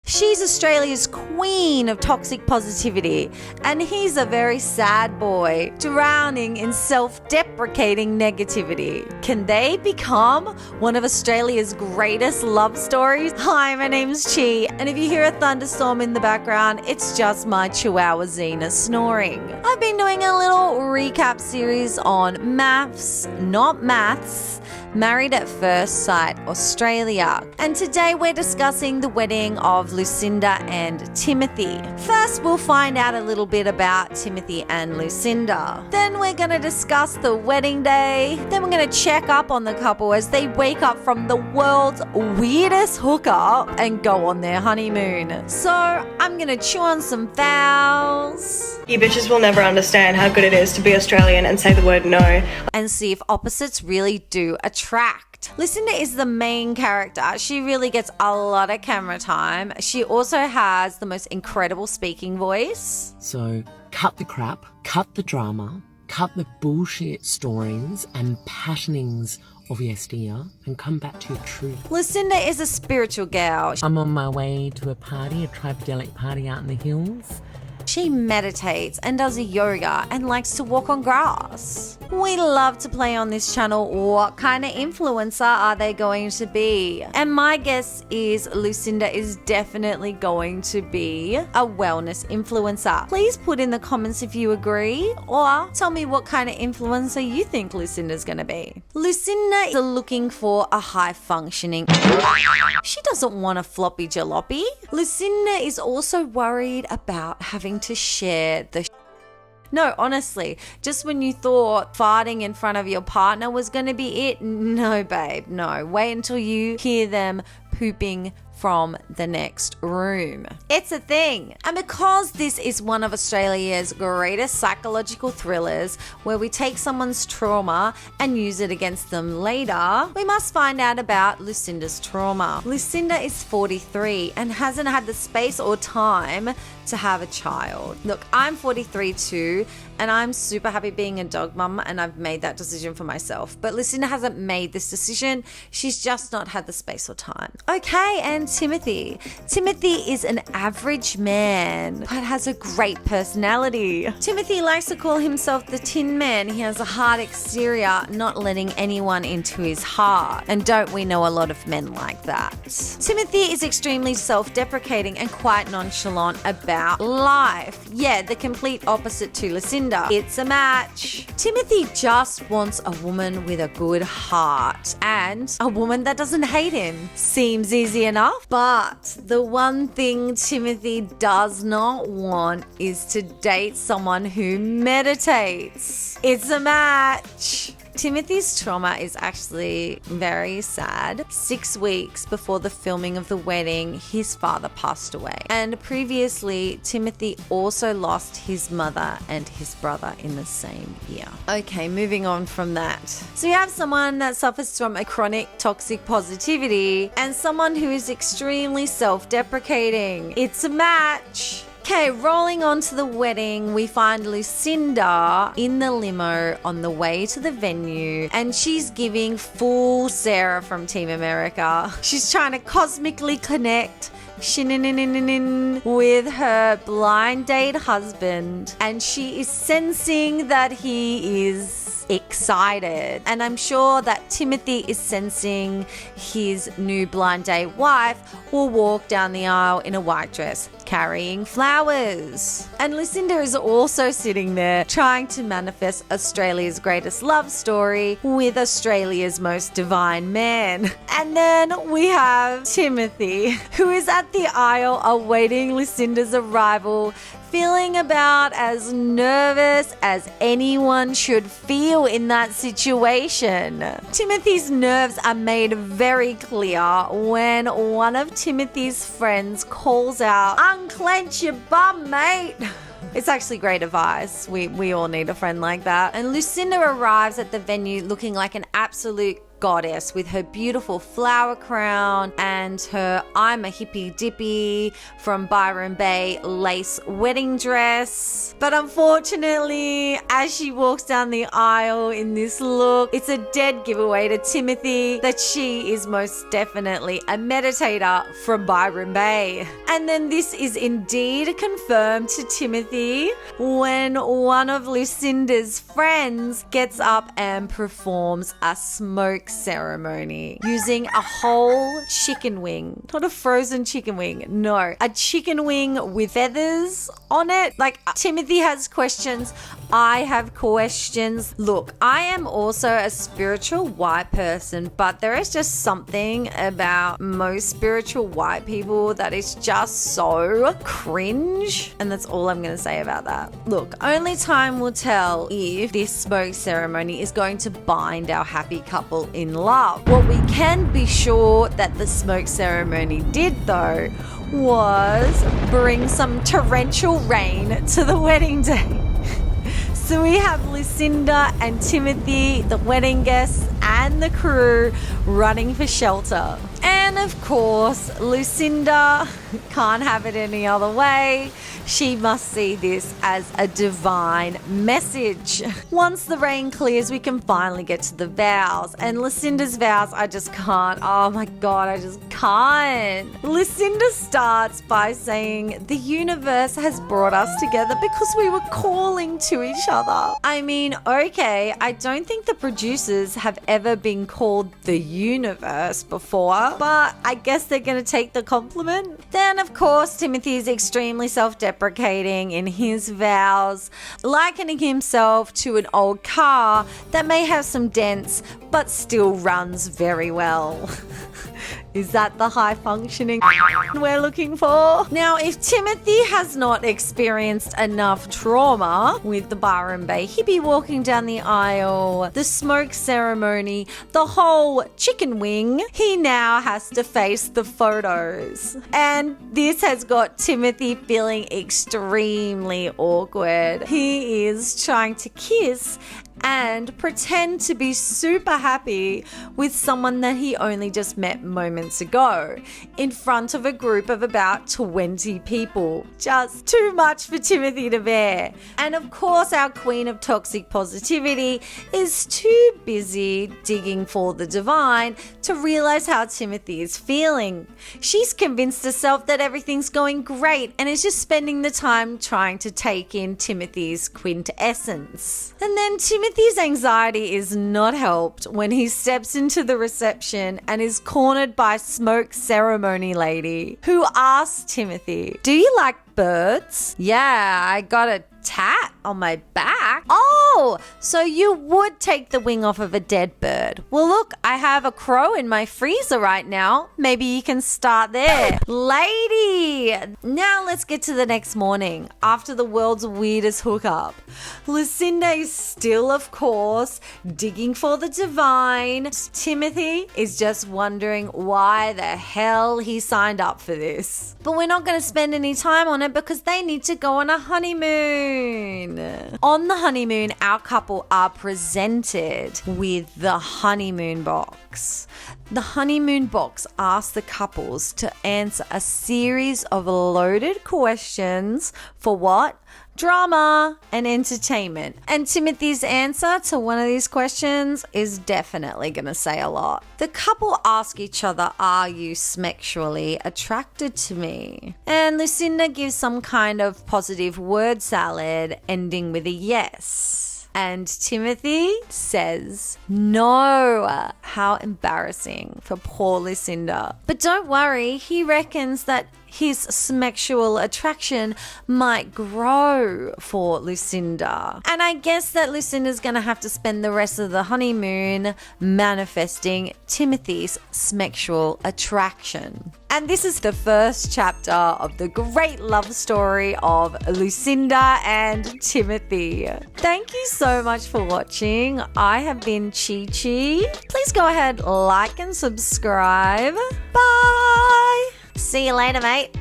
She's Australia's queen of toxic positivity, and he's a very sad boy, drowning in self-deprecating negativity. Can they become one of Australia's greatest love stories? Hi, my name's Chi, and if you hear a thunderstorm in the background, it's just my Chihuahua Xena snoring. I've been doing a little recap series on maths, not maths, Married at First Sight Australia. And today we're discussing the wedding of Lucinda and Timothy. First, we'll find out a little bit about Timothy and Lucinda. Then we're going to discuss the wedding day. Then we're going to check up on the couple as they wake up from the world's weirdest hookup and go on their honeymoon. So I'm going to chew on some vowels. You bitches will never understand how good it is to be Australian and say the word no. And see if opposites really do attract. Lucinda is the main character. She really gets a lot of camera time. She also has the most incredible speaking voice. So cut the crap, cut the drama, cut the bullshit stories and passionings of yesteryear and come back to your truth. Lucinda is a spiritual gal. I'm on my way to a party, a tripedalic party out in the hills. She meditates and does yoga and likes to walk on grass. We love to play on this channel what kind of influencer are they going to be. And my guess is Lucinda is definitely going to be a wellness influencer. Please put in the comments if you agree, or tell me what kind of influencer you think Lucinda's going to be. Lucinda is looking for a high functioning. She doesn't want a floppy jalopy. Lucinda is also worried about having to share the No, honestly, just when you thought farting in front of your partner was going to be it, no, babe, no. Wait until you hear them pooping from the next room. It's a thing. And because this is one of Australia's greatest psychological thrillers where we take someone's trauma and use it against them later, we must find out about Lucinda's trauma. Lucinda is 43 and hasn't had the space or time to have a child. Look, I'm 43 too, and I'm super happy being a dog mum, and I've made that decision for myself. But Lucinda hasn't made this decision. She's just not had the space or time. Okay, and Timothy. Timothy is an average man, but has a great personality. Timothy likes to call himself the Tin Man. He has a hard exterior, not letting anyone into his heart. And don't we know a lot of men like that? Timothy is extremely self-deprecating and quite nonchalant about life. Yeah, the complete opposite to Lucinda. It's a match. Timothy just wants a woman with a good heart and a woman that doesn't hate him. Seems easy enough, but the one thing Timothy does not want is to date someone who meditates. It's a match. Timothy's trauma is actually very sad. 6 weeks before the filming of the wedding, his father passed away. And previously, Timothy also lost his mother and his brother in the same year. Okay, moving on from that. So you have someone that suffers from a chronic toxic positivity and someone who is extremely self-deprecating. It's a match. Okay, rolling on to the wedding, we find Lucinda in the limo on the way to the venue, and she's giving full Sarah from Team America. She's trying to cosmically connect with her blind date husband, and she is sensing that he is excited. And I'm sure that Timothy is sensing his new blind date wife will walk down the aisle in a white dress carrying flowers. And Lucinda is also sitting there trying to manifest Australia's greatest love story with Australia's most divine man. And then we have Timothy, who is at the aisle awaiting Lucinda's arrival, feeling about as nervous as anyone should feel in that situation. Timothy's nerves are made very clear when one of Timothy's friends calls out, "Unclench your bum, mate." It's actually great advice. We all need a friend like that. And Lucinda arrives at the venue looking like an absolute goddess with her beautiful flower crown and her I'm a hippie dippy from Byron Bay lace wedding dress. But unfortunately, as she walks down the aisle in this look, it's a dead giveaway to Timothy that she is most definitely a meditator from Byron Bay. And then this is indeed confirmed to Timothy when one of Lucinda's friends gets up and performs a smoke ceremony using a whole chicken wing. Not a frozen chicken wing, no. A chicken wing with feathers on it. Like, Timothy has questions, I have questions. Look, I am also a spiritual white person, but there is just something about most spiritual white people that is just so cringe. And that's all I'm going to say about that. Look, only time will tell if this smoke ceremony is going to bind our happy couple in love. What we can be sure that the smoke ceremony did, though, was bring some torrential rain to the wedding day. So we have Lucinda and Timothy, the wedding guests, and the crew running for shelter. And of course, Lucinda can't have it any other way. She must see this as a divine message. Once the rain clears, we can finally get to the vows. And Lucinda's vows, I just can't. Oh my God, I just can't. Lucinda starts by saying, the universe has brought us together because we were calling to each other. I mean, okay, I don't think the producers have ever been called the universe before, but I guess they're going to take the compliment. Then, of course, Timothy is extremely self-deprecating in his vows, likening himself to an old car that may have some dents but still runs very well. Is that the high functioning we're looking for? Now, if Timothy has not experienced enough trauma with the Byron Bay hippie walking down the aisle, the smoke ceremony, the whole chicken wing, he now has to face the photos. And this has got Timothy feeling extremely awkward. He is trying to kiss and pretend to be super happy with someone that he only just met moments ago in front of a group of about 20 people. Just too much for Timothy to bear. And of course, our queen of toxic positivity is too busy digging for the divine to realize how Timothy is feeling. She's convinced herself that everything's going great and is just spending the time trying to take in Timothy's quintessence. And then Timothy's anxiety is not helped when he steps into the reception and is cornered by smoke ceremony lady who asks Timothy, "Do you like birds?" "Yeah, I got a tat on my back." "Oh, so you would take the wing off of a dead bird." "Well, look, I have a crow in my freezer right now. Maybe you can start there." Lady! Now let's get to the next morning after the world's weirdest hookup. Lucinda is still, of course, digging for the divine. Timothy is just wondering why the hell he signed up for this. But we're not going to spend any time on it because they need to go on a honeymoon. On the honeymoon, our couple are presented with the honeymoon box. The honeymoon box asks the couples to answer a series of loaded questions for what? Drama and entertainment. And Timothy's answer to one of these questions is definitely going to say a lot. The couple ask each other, "Are you sexually attracted to me?" And Lucinda gives some kind of positive word salad ending with a yes. And Timothy says no. How embarrassing for poor Lucinda. But don't worry, he reckons that his sexual attraction might grow for Lucinda. And I guess that Lucinda's going to have to spend the rest of the honeymoon manifesting Timothy's sexual attraction. And this is the first chapter of the great love story of Lucinda and Timothy. Thank you so much for watching. I have been Chi Chi. Please go ahead, like and subscribe. Bye. See you later, mate.